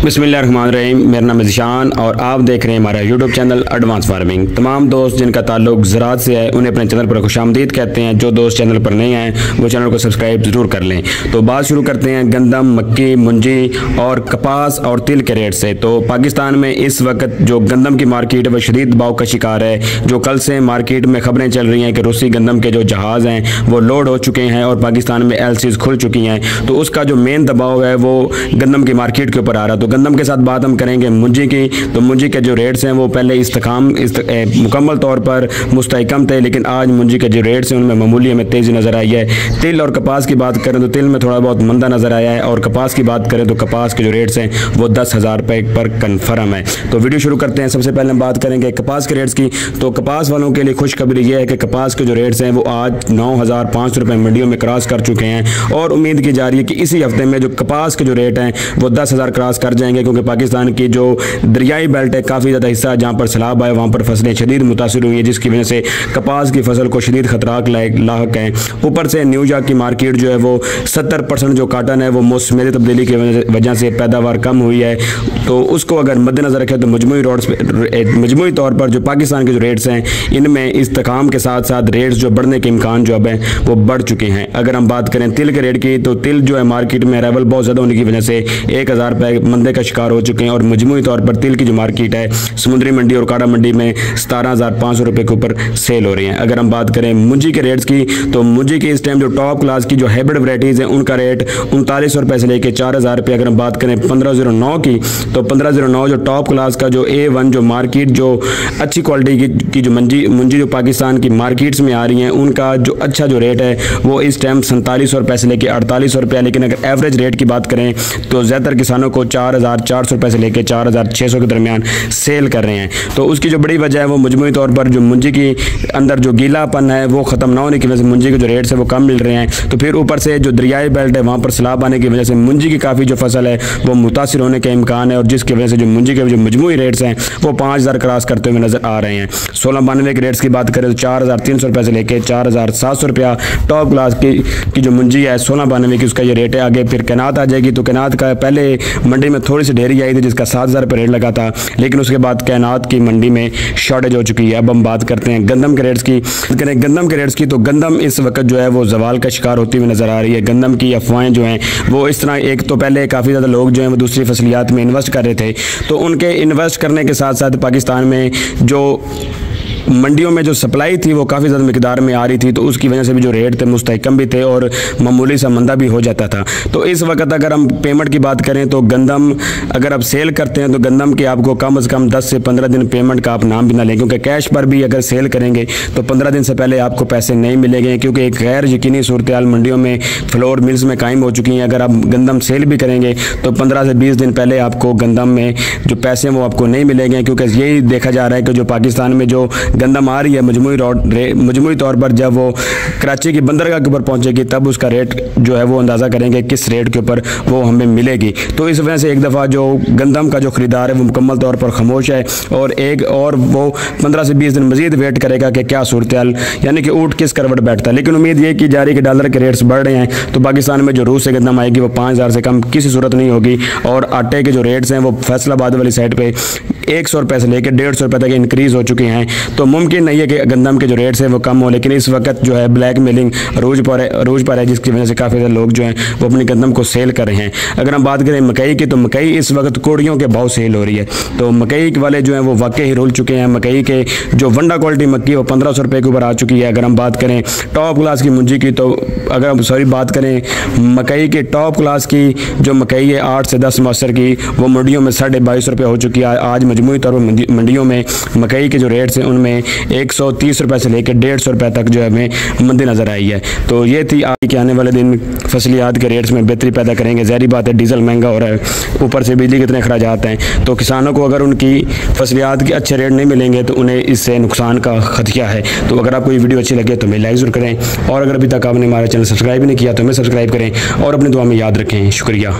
बिस्मिल्लाहिर्रहमानिर्रहीम। मेरा नाम है ज़िशान और आप देख रहे हैं हमारा यूट्यूब चैनल एडवांस फार्मिंग। तमाम दोस्त जिनका ताल्लुक ज़राअत से है उन्हें अपने चैनल पर खुशामदीद कहते हैं। जो दोस्त चैनल पर नहीं आए वो चैनल को सब्सक्राइब ज़रूर कर लें। तो बात शुरू करते हैं गंदम, मक्की, मुंजी और कपास और तिल के रेट से। तो पाकिस्तान में इस वक्त जो गंदम की मार्केट है वह शदीद दबाव का शिकार है। जो कल से मार्केट में खबरें चल रही हैं कि रूसी गंदम के जो जहाज़ हैं वो लोड हो चुके हैं और पाकिस्तान में एलसीज खुल चुकी हैं। तो उसका जो मेन दबाव है वो गंदम की मार्केट के ऊपर आ रहा है। तो गंदम के साथ बात हम करेंगे मुंजी की। तो मुंजी के जो रेट्स हैं वो पहले मुकम्मल तौर पर मुस्तहकम थे, लेकिन आज मुंजी के जो रेट्स हैं उनमें मामूली हमें तेज़ी नज़र आई है। तिल और कपास की बात करें तो तिल में थोड़ा बहुत मंदा नज़र आया है और कपास की बात करें तो कपास के जो रेट्स हैं वो 10,000 रुपये पर कन्फर्म है। तो वीडियो शुरू करते हैं। सबसे पहले हम बात करेंगे कपास के रेट्स की। तो कपास वालों के लिए खुशखबरी ये है कि कपास के जो रेट्स हैं वो आज 9,500 रुपये मंडियों में क्रॉस कर चुके हैं और उम्मीद की जा रही है कि इसी हफ्ते में जो कपास के जो रेट हैं वो 10,000 क्रॉस कर जाएंगे, क्योंकि पाकिस्तान की जो दरियाई बेल्ट है काफ़ी ज़्यादा हिस्सा जहाँ पर सैलाब आए वहाँ पर फसलें शदीद मुतासिर हुई है, जिसकी वजह से कपास की फसल को शदीद खतराक लाक है। ऊपर से न्यूयॉर्क की मार्केट जो है वो 70% जो काटन है वो मौसमी तब्दीली की वजह से पैदावार कम हुई है। तो उसको अगर मद्देनजर रखें तो मजमूई तौर पर जो पाकिस्तान के जो रेट्स हैं इनमें इस्तेकाम के साथ साथ रेट्स जो बढ़ने के इम्कान जो अब हैं वो बढ़ चुके हैं। अगर हम बात करें तिल के रेट की तो तिल जो है मार्केट में अराइवल बहुत ज़्यादा होने की वजह से 1,000 रुपये मंदे का शिकार हो चुके हैं और मजमूई तौर पर तिल की जो मार्केट है समुद्री मंडी और काड़ा मंडी में 17,500 रुपये के ऊपर सेल हो रही हैं। अगर हम बात करें मुंजी के रेट्स की तो मुंजी की इस टाइम जो टॉप क्लास की जो हाइब्रिड वैराइटीज़ हैं उनका रेट 3900 रुपये से लेकर 4,000 रुपये। अगर हम बात करें 1509 की तो 1509 जो टॉप क्लास का जो A1 जो मार्केट जो अच्छी क्वालिटी की जो मुंजी जो पाकिस्तान की मार्केट्स में आ रही हैं उनका जो अच्छा जो रेट है वो इस टाइम 4700 रुपये से लेकर 4800 रुपये। लेकिन अगर एवरेज रेट की बात करें तो ज़्यादातर किसानों को 4,400 रुपये से लेकर 4,600 के दरमियान सेल कर रहे हैं। तो उसकी जो बड़ी वजह है वो मजमूई तौर पर जो मुंजी की अंदर जो गीलापन है वो ख़त्म ना होने की वजह से मुंजी के जो रेट्स है वो कम मिल रहे हैं। तो फिर ऊपर से जो दरियाई बेल्ट है वहाँ पर सैलाब आने की वजह से मुंजी की काफ़ी जो फसल है वो मुतासिर होने का इम्कान है और जिसकी वजह से जो मुंजी के जो मजमूई रेट्स हैं वो 5,000 क्रॉस करते हुए नजर आ रहे हैं। 1692 के रेट्स की बात करें तो 4,300 रुपये से लेकर 4,700 रुपया टॉप क्लास की जो मुंजी है 1692 की उसका ये रेट है। आगे फिर कैनात आ जाएगी तो कैनात का पहले मंडी में थोड़ी सी ढेरी आई थी जिसका 7,000 रुपये रेट लगा था, लेकिन उसके बाद कैनात की मंडी में शॉर्टेज हो चुकी है। अब हम बात करते हैं गंदम के रेट्स की। गंदम के रेट्स की तो गंदम इस वक्त जो है वो जवाल का शिकार होती हुई नजर आ रही है। गंदम की अफवाहें जो हैं वो इस तरह, एक तो पहले काफ़ी ज़्यादा लोग जो हैं वो दूसरी फसलियात में इन्वेस्ट कर रहे थे, तो उनके इन्वेस्ट करने के साथ साथ पाकिस्तान में जो मंडियों में जो सप्लाई थी वो काफ़ी ज़्यादा मिकदार में आ रही थी, तो उसकी वजह से भी जो रेट थे मुस्तहकम भी थे और मामूली सा मंदा भी हो जाता था। तो इस वक्त अगर हम पेमेंट की बात करें तो गंदम अगर आप सेल करते हैं तो गंदम के आपको कम से कम 10 से 15 दिन पेमेंट का आप नाम भी ना लें, क्योंकि कैश पर भी अगर सेल करेंगे तो 15 दिन से पहले आपको पैसे नहीं मिलेंगे, क्योंकि एक गैर यकीनी सूरत हाल मंडियों में फ्लोर मिल्स में कायम हो चुकी हैं। अगर आप गंदम सेल भी करेंगे तो 15 से 20 दिन पहले आपको गंदम में जो पैसे हैं वो आपको नहीं मिलेंगे, क्योंकि यही देखा जा रहा है कि जो पाकिस्तान में जो गंदम आ रही है मजमूई तौर पर जब वो कराची की बंदरगाह के ऊपर पहुंचेगी तब उसका रेट जो है वो अंदाज़ा करेंगे किस रेट के ऊपर वो हमें मिलेगी। तो इस वजह से एक दफ़ा जो गंदम का जो ख़रीदार है वो मुकम्मल तौर पर खामोश है और वो 15 से 20 दिन मजीद वेट करेगा कि क्या सूरत हाल, यानी कि ऊँट किस करवट बैठता है। लेकिन उम्मीद ये की जा रही है कि डॉलर के रेट्स बढ़ रहे हैं तो पाकिस्तान में जो रूस से गंदम आएगी वो 5,000 से कम किसी सूरत नहीं होगी और आटे के जो रेट्स हैं वो फैसलाबाद वाली साइड पर 100 रुपये से लेकर 150 रुपये तक इंक्रीज़ हो चुके हैं। तो मुमकिन नहीं है कि गंदम के जो रेट्स हैं वो कम हो, लेकिन इस वक्त जो है ब्लैक मेलिंग रूज पर है जिसकी वजह से काफ़ी ज़्यादा लोग जो हैं वो अपनी गंदम को सेल कर रहे हैं। अगर हम बात करें मकई की तो मकई इस वक्त कोड़ियों के भाव सेल हो रही है। तो मकई वाले जो हैं वो वाकई ही रुल चुके हैं। मकई के जो वंडा क्वालिटी मक्की वो 1500 रुपये के ऊपर आ चुकी है। अगर हम बात करें टॉप क्लास की मुंजी की तो बात करें मकई के टॉप क्लास की जो मकई है 8 से 10 मौसर की वो मंडियों में 2250 रुपये हो चुकी है। आज मजमूई तौर पर मंडियों में मकई के जो रेट्स हैं उनमें 130 रुपये से लेकर 150 रुपये तक जो है हमें मंदी नज़र आई है। तो ये थी आज के आने वाले दिन फसलियात के रेट्स में बेहतरी पैदा करेंगे। ज़ाहिर बात है डीजल महंगा हो रहा है, ऊपर से बिजली के इतने अखराजात हैं, तो किसानों को अगर उनकी फसलियात के अच्छे रेट नहीं मिलेंगे तो उन्हें इससे नुकसान का खदशा है। तो अगर आपको ये वीडियो अच्छी लगे तो हमें लाइक ज़रूर करें और अगर अभी तक आपने हमारा चैनल सब्सक्राइब नहीं किया तो हमें सब्सक्राइब करें और अपनी दुआ में याद रखें। शुक्रिया।